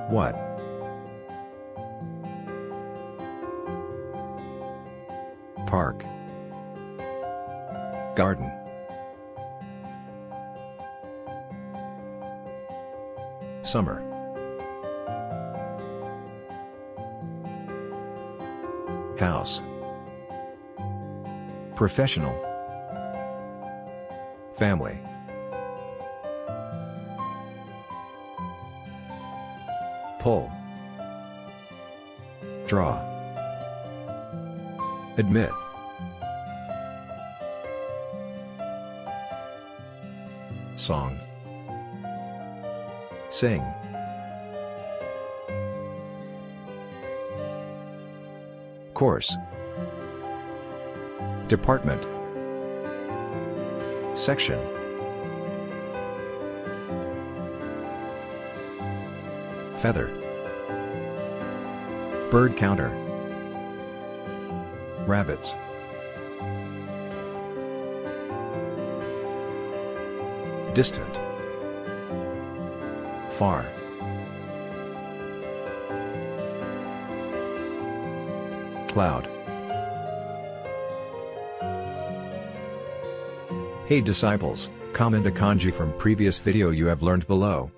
What? Park. Garden. Summer. House. Professional. Family. Pull. Draw. Admit. Song. Sing. Course. Department. Section. Feather. Bird counter. Rabbits. Distant. Far. Cloud. Hey disciples, comment a kanji from previous video you have learned below.